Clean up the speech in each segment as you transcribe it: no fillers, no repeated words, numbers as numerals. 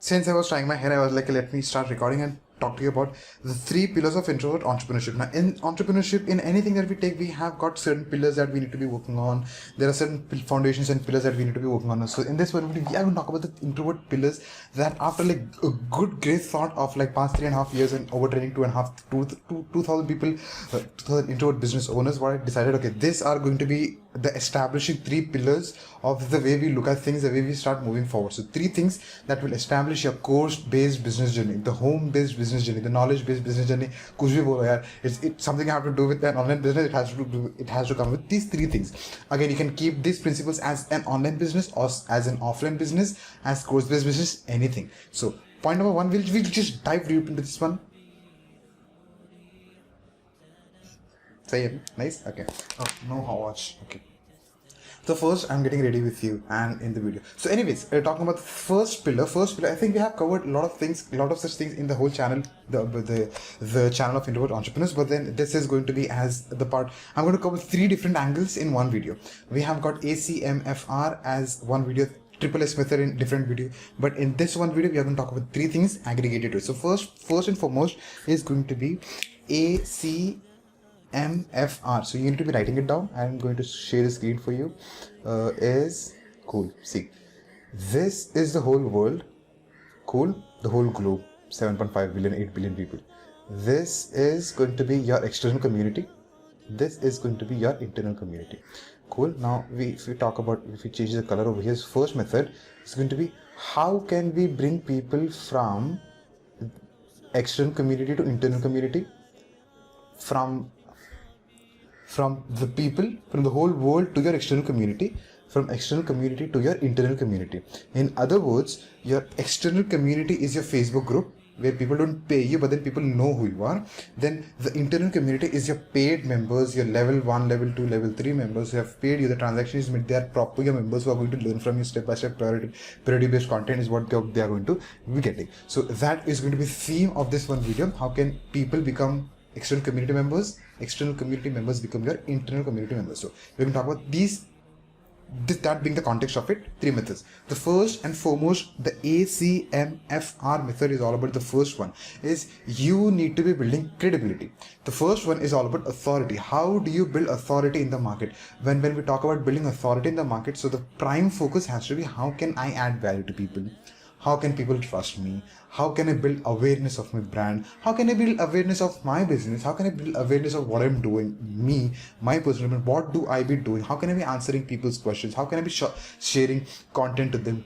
since I was trying my hair, I was like, let me start recording and talk to you about the three pillars of introvert entrepreneurship. Now, in entrepreneurship, in anything that we take, we have got certain pillars that we need to be working on. There are certain foundations and pillars that we need to be working on. So, in this one video, we are going to talk about the introvert pillars that, after like a good, great thought of like past 3.5 years and overtraining 2,000 people, 2,000 introvert business owners, what I decided, okay, these are going to be the establishing three pillars of the way we look at things, the way we start moving forward. So, three things that will establish your course-based business journey, the home-based business journey, the knowledge-based business journey. कुछ भी बोलो यार, it's something you have to do with an online business. It has to come with these three things. Again, you can keep these principles as an online business or as an offline business, as course-based business, anything. So, point number one, we'll just dive deep into this one. Say nice. Okay. Oh, no watch. Okay. So first, I'm getting ready with you and in the video. So anyways, we're talking about the first pillar. I think we have covered a lot of things, a lot of such things in the whole channel, the channel of Introvert Entrepreneurs. But then this is going to be as the part, I'm going to cover three different angles in one video. We have got ACMFR as one video, triple S method in different video, but in this one video we are going to talk about three things aggregated to it. So first and foremost is going to be ACMFR. So you need to be writing it down. I'm going to share the screen for you. Is cool. See, this is the whole world. Cool. The whole globe. 7.5 billion, 8 billion people. This is going to be your external community. This is going to be your internal community. Cool. Now if we talk about, if we change the color over here, first method is going to be how can we bring people from external community to internal community, from the people, from the whole world to your external community, from external community to your internal community. In other words, your external community is your Facebook group where people don't pay you, but then people know who you are. Then the internal community is your paid members, your level 1, level 2, level 3 members who have paid you. The transaction is made. They are proper your members who are going to learn from you step by step. Priority based content is what they are going to be getting. So that is going to be the theme of this one video. How can people become external community members? External community members become your internal community members. So we're going to talk about that being the context of it, three methods. The first and foremost, the ACMFR method is all about the first one, is you need to be building credibility. The first one is all about authority. How do you build authority in the market? When we talk about building authority in the market, so the prime focus has to be how can I add value to people? How can people trust me? How can I build awareness of my brand? How can I build awareness of my business? How can I build awareness of what I'm doing? Me, my personal brand, what do I be doing? How can I be answering people's questions? How can I be sharing content to them,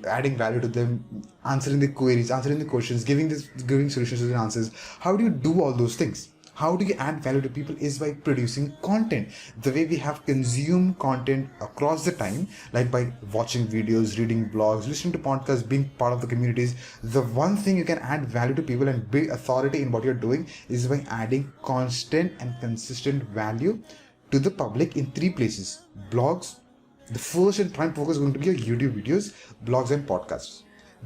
adding value to them, answering the queries, answering the questions, giving solutions to the answers? How do you do all those things? How do you add value to people is by producing content. The way we have consumed content across the time, like by watching videos, reading blogs, listening to podcasts, being part of the communities. The one thing you can add value to people and build authority in what you're doing is by adding constant and consistent value to the public in three places. Blogs, the first and prime focus is going to be your YouTube videos, blogs and podcasts.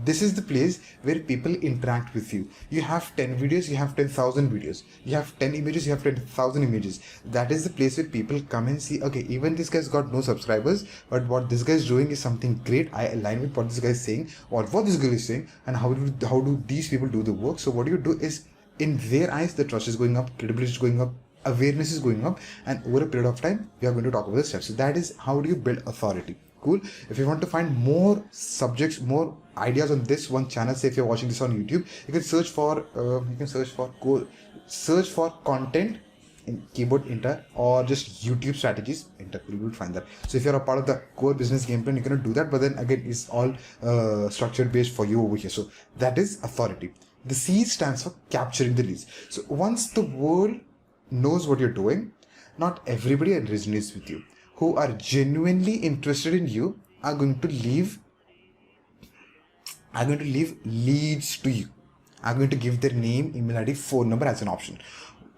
This is the place where people interact with you. You have 10 videos, you have 10,000 videos. You have 10 images, you have 10,000 images. That is the place where people come and see, okay, even this guy's got no subscribers, but what this guy is doing is something great. I align with what this guy is saying or what this girl is saying, and how do these people do the work. So what you do is, in their eyes, the trust is going up, credibility is going up, awareness is going up, and over a period of time, we are going to talk about the steps. So that is how do you build authority. Cool. If you want to find more subjects, more ideas on this one channel, say if you're watching this on YouTube, you can search for content in keyboard enter, or just YouTube strategies enter. You will find that. So if you're a part of the core business game plan, you cannot do that. But then again, it's all structured based for you over here. So that is authority. The C stands for capturing the leads. So once the world knows what you're doing, not everybody resonates with you. Who are genuinely interested in you are going to leave leads to you. I'm going to give their name, email ID, phone number as an option.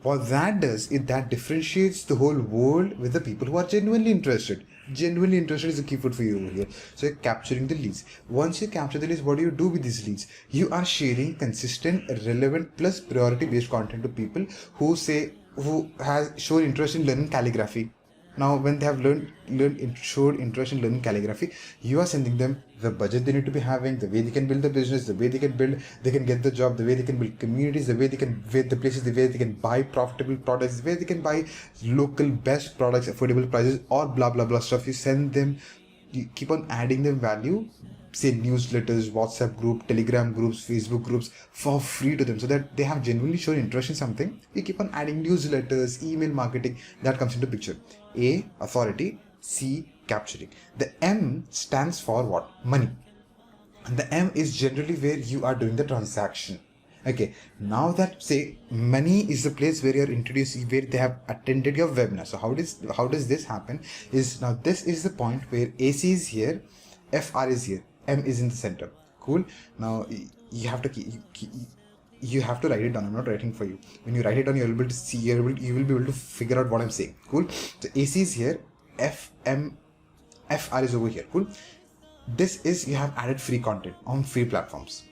What that does is that differentiates the whole world with the people who are genuinely interested. Genuinely interested is the keyword for you over here. So you're capturing the leads. Once you capture the leads, what do you do with these leads? You are sharing consistent, relevant plus priority based content to people who has shown interest in learning calligraphy, Now when they have showed interest in learning calligraphy, you are sending them the budget they need to be having, the way they can build the business, the way they can get the job, the way they can build communities, the way they can vet the places, the way they can buy profitable products, the way they can buy local best products, affordable prices, or blah blah blah stuff. You send them, you keep on adding them value, say newsletters, WhatsApp group, Telegram groups, Facebook groups, for free to them, so that they have genuinely shown interest in something. You keep on adding newsletters, email marketing, that comes into picture. A, authority. C, capturing. The M stands for what? Money. And the M is generally where you are doing the transaction. Okay, now that say money is the place where you're introduced, where they have attended your webinar. So how does this happen is, now this is the point where AC is here, FR is here, M is in the center. Cool. Now you have to you have to write it down. I'm not writing for you. When you write it down, you'll be able to see, you will be able to figure out what I'm saying. Cool. So AC is here, FR is over here. Cool. This is, you have added free content on free platforms.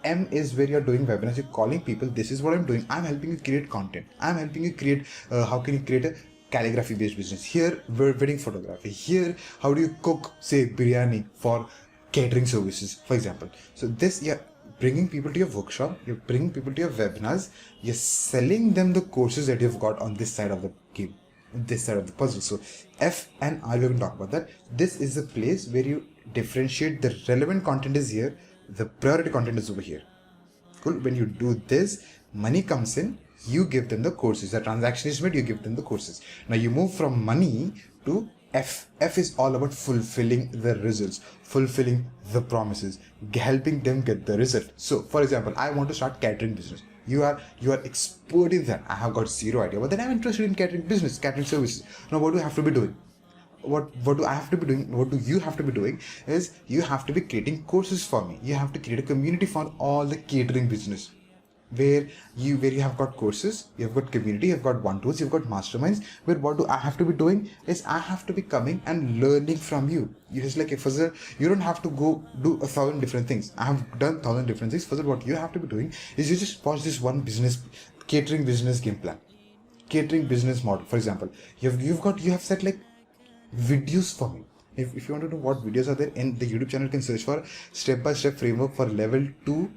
M is where you're doing webinars, you're calling people, this is what I'm doing, I'm helping you create content, I'm helping you create, how can you create a calligraphy based business. Here, wedding photography. Here, how do you cook, say, biryani for catering services, for example. So this, you're bringing people to your workshop, you're bringing people to your webinars, you're selling them the courses that you've got on this side of the game, this side of the puzzle. So F and R, we're going to talk about that. This is the place where you differentiate. The relevant content is here, the priority content is over here. Cool. When you do this, money comes in, you give them the courses. The transaction is made, you give them the courses. Now you move from money to F. F is all about fulfilling the results, fulfilling the promises, helping them get the result. So for example, I want to start catering business. You are expert in that. I have got zero idea, but then I'm interested in catering business, catering services. Now what do I have to be doing? What do I have to be doing? What do you have to be doing is, you have to be creating courses for me. You have to create a community for all the catering business, where you have got courses, you've got community, you've got one-to-ones, you've got masterminds. Where what do I have to be doing is, I have to be coming and learning from you. It's like, if you don't have to go do 1,000 different things. I have done 1,000 different things. Further, what you have to be doing is, you just watch this one business, catering business game plan, catering business model. For example, you have set like videos for me. If you want to know what videos are there in the YouTube channel, you can search for step-by-step framework for level 2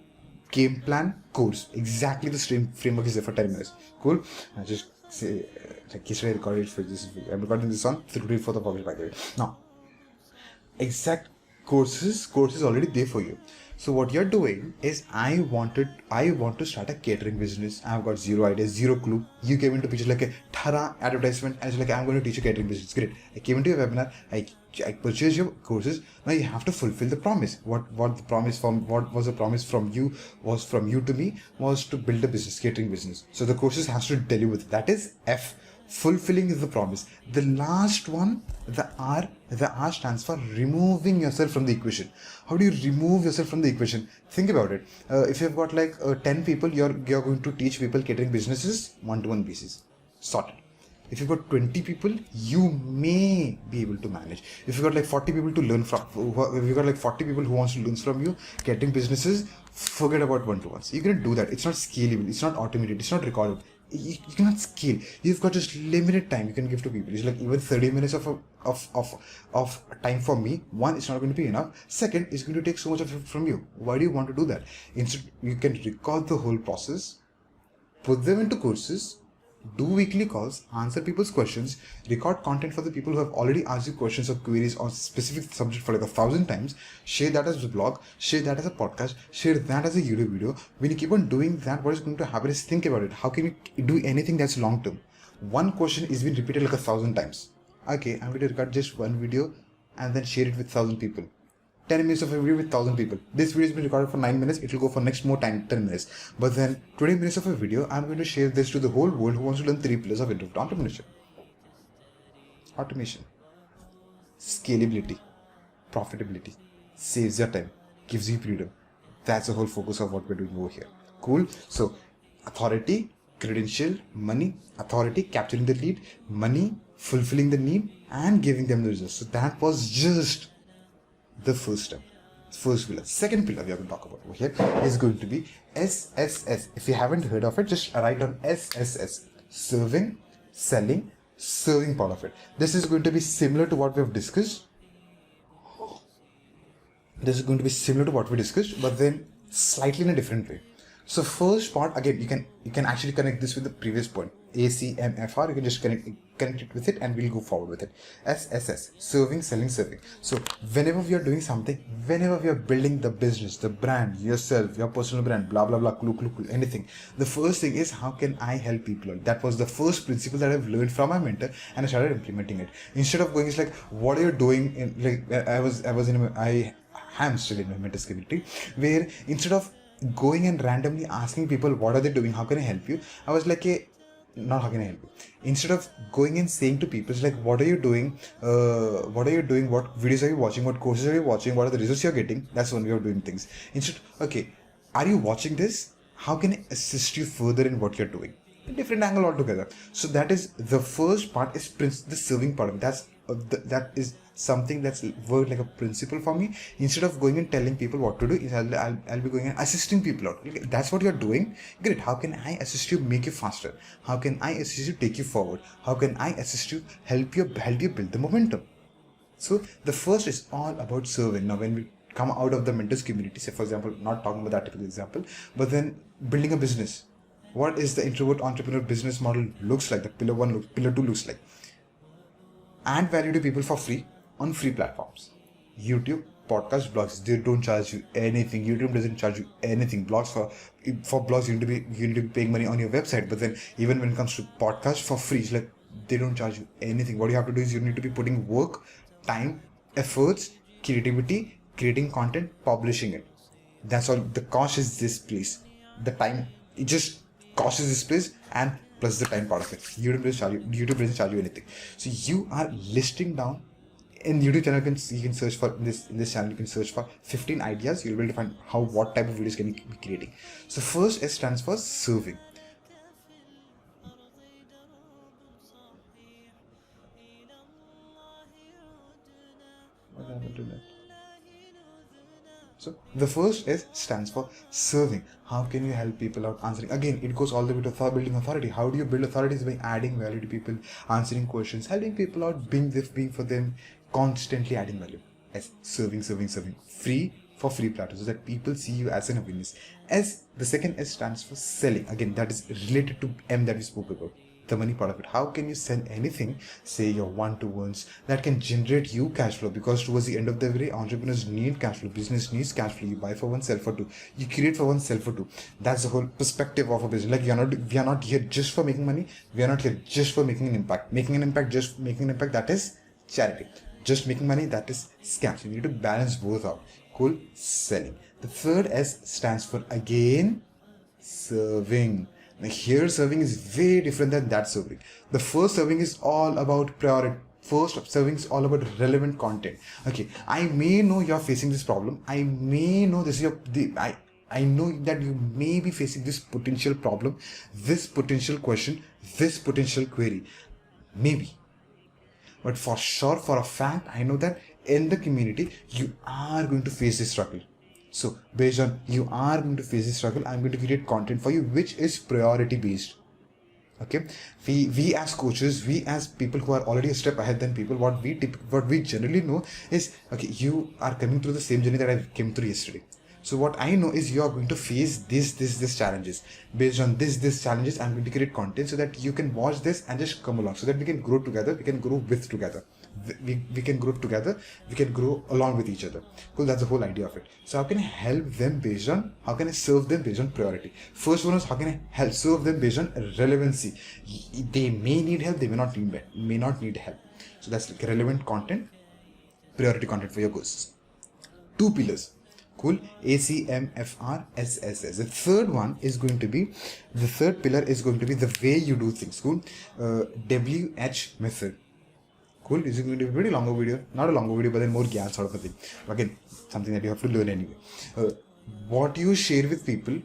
game plan course. Exactly the same framework is there for 10 minutes. Cool. I just say, yesterday I recorded for this video. I'm recording this on 3rd of August, by the way. Now, exact courses already there for you. So what you're doing is, I want to start a catering business. I've got zero idea, zero clue. You came into picture like a thara advertisement, and it's like, I'm going to teach you catering business. Great. I came into your webinar, I purchased your courses. Now you have to fulfill the promise. What was the promise from you to me, was to build a business, catering business. So the courses has to deliver. That is F. Fulfilling is the promise. The last one, the R stands for removing yourself from the equation. How do you remove yourself from the equation? Think about it. If you've got like 10 people, you're going to teach people catering businesses one-to-one basis. Sorted. If you've got 20 people, you may be able to manage. If you've got like 40 people to learn from, if you've got like 40 people who wants to learn from you, catering businesses, forget about one-to-ones. You can do that. It's not scalable. It's not automated. It's not recordable. You cannot scale. You've got just limited time you can give to people. It's like, even 30 minutes of time for me. One, it's not going to be enough. Second, it's going to take so much of it from you. Why do you want to do that? Instead, you can record the whole process, put them into courses, do weekly calls, answer people's questions, record content for the people who have already asked you questions or queries on specific subject for like 1,000 times, share that as a blog, share that as a podcast, share that as a YouTube video. When you keep on doing that, what is going to happen is, think about it. How can you do anything that's long term? One question is being repeated like 1,000 times. Okay, I'm going to record just one video and then share it with 1,000 people. 10 minutes of a video with 1,000 people. This video has been recorded for 9 minutes. It will go for next more time, 10 minutes. But then 20 minutes of a video, I'm going to share this to the whole world who wants to learn 3 pillars of introvert entrepreneurship. Automation, scalability, profitability, saves your time, gives you freedom. That's the whole focus of what we're doing over here. Cool. So authority, credential, money, authority, capturing the lead, money, fulfilling the need, and giving them the results. So that was just the first step, first pillar. Second pillar we are going to talk about over here is going to be SSS. If you haven't heard of it, just write on SSS: serving, selling, serving part of it. This is going to be similar to what we have discussed. This is going to be similar to what we discussed, but then slightly in a different way. So first part, again, you can actually connect this with the previous point. ACMFR, you can just connect it with it and we'll go forward with it. SSS, serving, selling, serving. So whenever we are doing something, whenever we are building the business, the brand, yourself, your personal brand, blah, blah, blah, clue, anything. The first thing is, how can I help people out? That was the first principle that I've learned from my mentor and I started implementing it. Instead of going, it's like, what are you doing? I am still in my mentor's community, where instead of going and randomly asking people what are they doing, how can I help you, I was like, not how can I help you. Instead of going and saying to people, it's like, what are you doing, what videos are you watching, what courses are you watching, what are the results you're getting. That's one way of doing things. Instead, okay, are you watching this, how can I assist you further in what you're doing, a different angle altogether. So that is the first part, is the serving part of it. That is something that's worked like a principle for me. Instead of going and telling people what to do, I'll be going and assisting people out. That's what you're doing. Great. How can I assist you, make you faster? How can I assist you, take you forward? How can I assist you, help you build the momentum? So the first is all about serving. Now when we come out of the mentors community, say for example, not talking about that typical example, but then building a business. What is the introvert entrepreneur business model looks like? The pillar 2 looks like. Add value to people for free on free platforms. YouTube, podcast, blogs, they don't charge you anything. YouTube doesn't charge you anything. For blogs, you need to be paying money on your website. But then even when it comes to podcast for free, it's like they don't charge you anything. What you have to do is you need to be putting work, time, efforts, creativity, creating content, publishing it. That's all. The cost is this place. The time, it just cost is this place, and plus the time part of it. YouTube doesn't charge you anything. So you are listing down in YouTube channel. You can search for in this channel. You can search for 15 ideas. You'll be able to find what type of videos can you be creating. So first S stands for serving. What happened to that? So the first S stands for serving. How can you help people out? Answering. Again, it goes all the way to building authority. How do you build authority? Is by adding value to people, answering questions, helping people out, being for them, constantly adding value. S, serving. Free for free platforms, so that people see you as an awareness. S, the second S stands for selling. Again, that is related to M that we spoke about. The money part of it. How can you sell anything, say your one-to-ones, that can generate you cash flow? Because towards the end of the day, entrepreneurs need cash flow, business needs cash flow. You buy for one, sell for two, you create for one, sell for two. That's the whole perspective of a business. Like we are not here just for making money. We are not here just for making an impact. Just making an impact, that is charity. Just making money, that is scams. You need to balance both out. Cool. Selling. The third S stands for, again, serving. Now here serving is way different than that serving. The first serving is all about priority. First serving is all about relevant content. Okay, I may know you're facing this problem. I may know this is I know that you may be facing this potential problem, this potential question, this potential query. Maybe. But for sure, for a fact, I know that in the community, you are going to face this struggle. So based on you are going to face this struggle, I'm going to create content for you, which is priority based. Okay, we as coaches, we as people who are already a step ahead than people, what we generally know is, okay, you are coming through the same journey that I came through yesterday. So what I know is you are going to face this challenges. Based on this challenges, I'm going to create content so that you can watch this and just come along, so that we can grow together, we can grow with together. We can grow together, we can grow along with each other. Cool, that's the whole idea of it. So how can I help them based on, how can I serve them based on priority? First one is, how can I serve them based on relevancy? They may need help, they may not need help. So that's like relevant content, priority content for your courses. Two pillars. Cool. ACMFRSSS. The third pillar is going to be the way you do things. Cool. WH method. Cool. This is going to be a pretty longer video. Not a longer video, but then more gyan sort of a thing. Again, something that you have to learn anyway. What you share with people,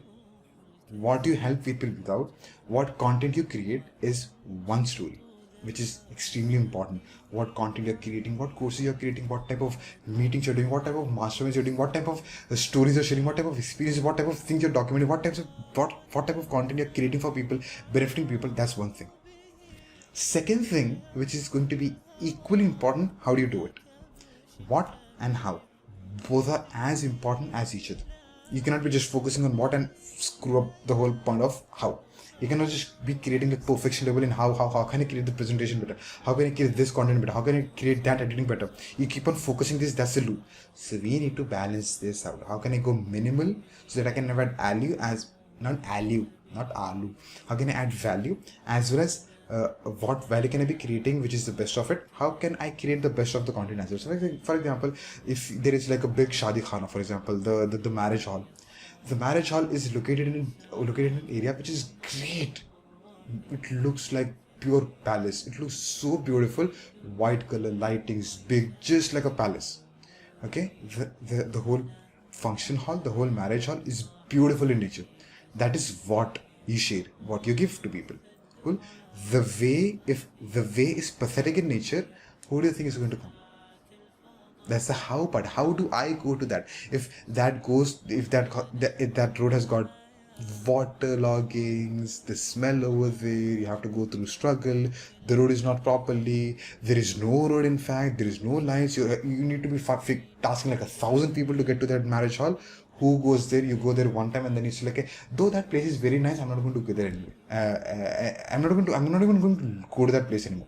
what you help people without, what content you create is one story, which is extremely important. What content you're creating, what courses you're creating, what type of meetings you're doing, what type of masterminds you're doing, what type of stories you're sharing, what type of experiences, what type of things you're documenting, what type of content you're creating for people, benefiting people. That's one thing. Second thing, which is going to be equally important, how do you do it? What and how. Both are as important as each other. You cannot be just focusing on what and screw up the whole point of how. You cannot just be creating the perfection level in how can I create the presentation better? How can I create this content better? How can I create that editing better? You keep on focusing this, that's the loop. So we need to balance this out. How can I go minimal so that I can never add value not alu. How can I add value as well as what value can I be creating, which is the best of it? How can I create the best of the content as well? So, for example, if there is like a big shadi khana, for example, the marriage hall. The marriage hall is located in an area which is great. It looks like pure palace. It looks so beautiful. White color, lightings, big, just like a palace. Okay, the whole function hall, the whole marriage hall is beautiful in nature. That is what you share, what you give to people. Cool. If the way is pathetic in nature, who do you think is going to come? That's the how part. How do I go to that? If that road has got water loggings, the smell over there, you have to go through struggle, the road is not properly, there is no road, in fact, there is no lights, you need to be tasking like 1,000 people to get to that marriage hall. Who goes there? You go there one time and then it's like, though that place is very nice, I'm not going to go there anyway. I'm not even going to go to that place anymore.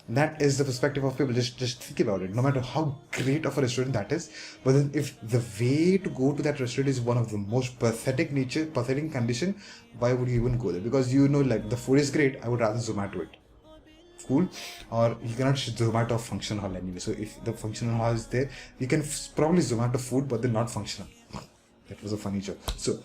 That is the perspective of people. Just think about it. No matter how great of a restaurant that is, but then if the way to go to that restaurant is one of the most pathetic condition, why would you even go there? Because like the food is great, I would rather Zomato it. Cool. Or you cannot Zomato function hall anyway. So if the function hall is there, you can probably Zomato food, but then not functional. That was a funny joke. So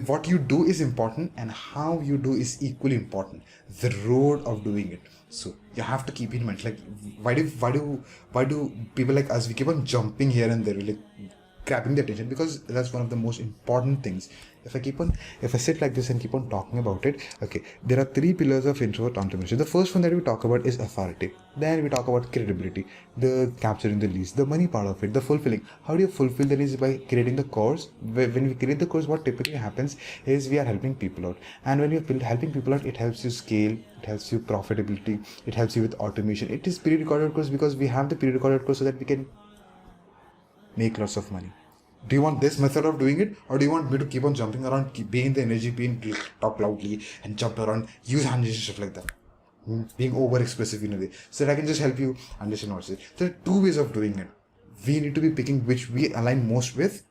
what you do is important, and how you do is equally important. The road of doing it. So you have to keep in mind, like why do people like us, we keep on jumping here and there, like grabbing the attention, because that's one of the most important things. If I sit like this and keep on talking about it, okay, there are 3 pillars of introvert entrepreneurship. The first one that we talk about is authority. Then we talk about credibility, the capturing the leads, the money part of it, the fulfilling. How do you fulfill the leads? By creating the course. When we create the course, what typically happens is we are helping people out, and when you're helping people out, it helps you scale, it helps you profitability, it helps you with automation. It is pre-recorded course because we have the pre-recorded course so that we can make lots of money. Do you want this method of doing it, or do you want me to keep on jumping around, being the energy, talk loudly and jump around, use hand gestures, stuff like that, being over expressive in a way, so that I can just help you understand what's it? There are 2 ways of doing it. We need to be picking which we align most with.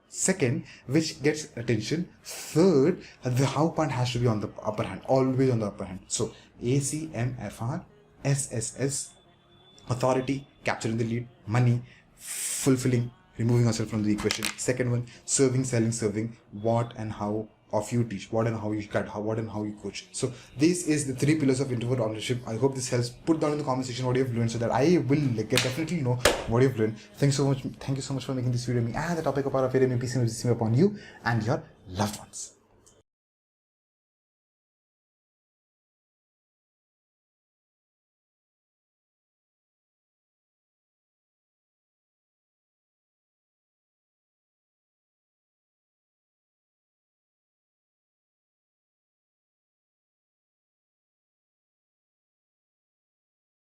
Second, which gets attention. Third, the how part has to be on the upper hand, always on the upper hand. So ACMFR, SSS, authority, capturing the lead, money, fulfilling, removing ourselves from the equation. Second one, serving, what and how of you teach, what and how you guide, what and how you coach. So this is the 3 pillars of introvert ownership. I hope this helps. Put down in the comment section what you've learned so that I will definitely know what you've learned. Thank you so much for making this video me and the topic of our video upon you and your loved ones.